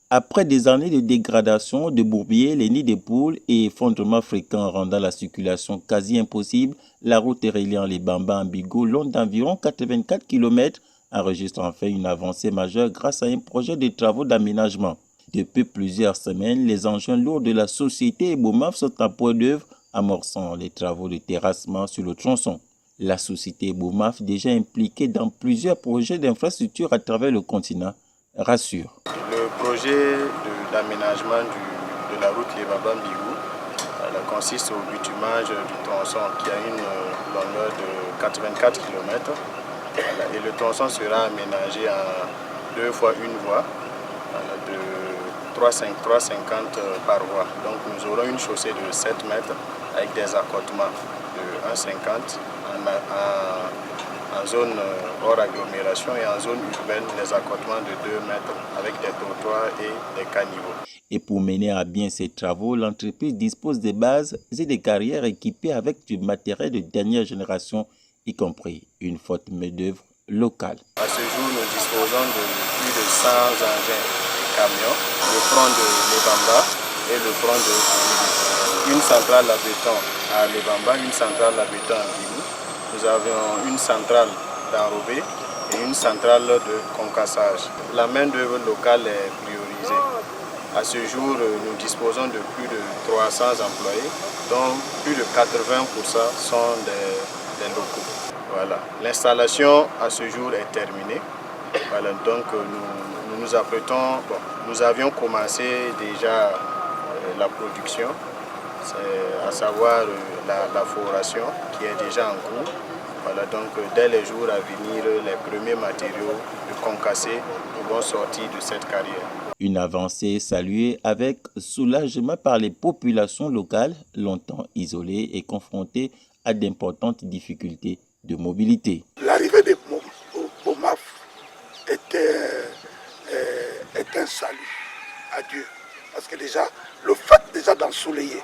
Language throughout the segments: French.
Après des années de dégradation, de bourbiers, les nids de poules et effondrements fréquents rendant la circulation quasi impossible, la route reliant les Bamba à Bigo, longue d'environ 84 km, enregistre enfin une avancée majeure grâce à un projet de travaux d'aménagement. Depuis plusieurs semaines, les engins lourds de la société Ebomaf sont en point d'œuvre, amorçant les travaux de terrassement sur le tronçon. La société Ebomaf, déjà impliquée dans plusieurs projets d'infrastructure à travers le continent, rassure. Le projet d'aménagement de la route Lebamba-Mbigou consiste au bitumage du tronçon qui a une longueur de 84 km. Et le tronçon sera aménagé en 2 fois une voie de 3,50 par voie. Donc nous aurons une chaussée de 7 mètres avec des accotements de 1,50 en zone hors agglomération et en zone urbaine, les accotements de 2 mètres avec des trottoirs et des caniveaux. Et pour mener à bien ces travaux, l'entreprise dispose des bases et des carrières équipées avec du matériel de dernière génération, y compris une forte main-d'œuvre locale. À ce jour, nous disposons de plus de 100 engins et camions, le front de Lebamba et le front de Mbigou. Une centrale à béton à Lebamba, une centrale à béton à Mbigou. Nous avions une centrale d'enrobé et une centrale de concassage. La main-d'œuvre locale est priorisée. À ce jour, nous disposons de plus de 300 employés, dont plus de 80% sont des locaux. Voilà. L'installation à ce jour est terminée. Voilà. Donc nous nous apprêtons. Bon, nous avions commencé déjà la production, à savoir la foration qui est déjà en cours. Voilà, donc dès les jours à venir, les premiers matériaux de concassés vont sortir de cette carrière. Une avancée saluée avec soulagement par les populations locales, longtemps isolées et confrontées à d'importantes difficultés de mobilité. L'arrivée de Bomaf était un salut à Dieu. Parce que déjà, le fait déjà d'ensoleiller,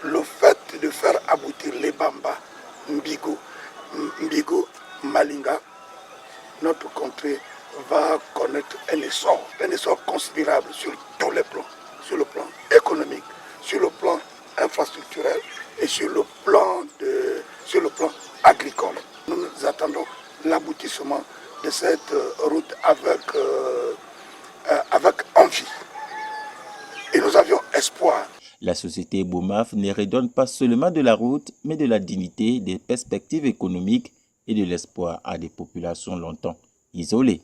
le fait de faire aboutir les Bamba, Mbigou, Malinga, notre contrée va connaître un essor considérable sur tous les plans, sur le plan économique, sur le plan infrastructurel et sur le plan agricole. Nous attendons l'aboutissement de cette route avec envie. Et nous avions espoir. La société Ebomaf ne redonne pas seulement de la route, mais de la dignité, des perspectives économiques et de l'espoir à des populations longtemps isolées.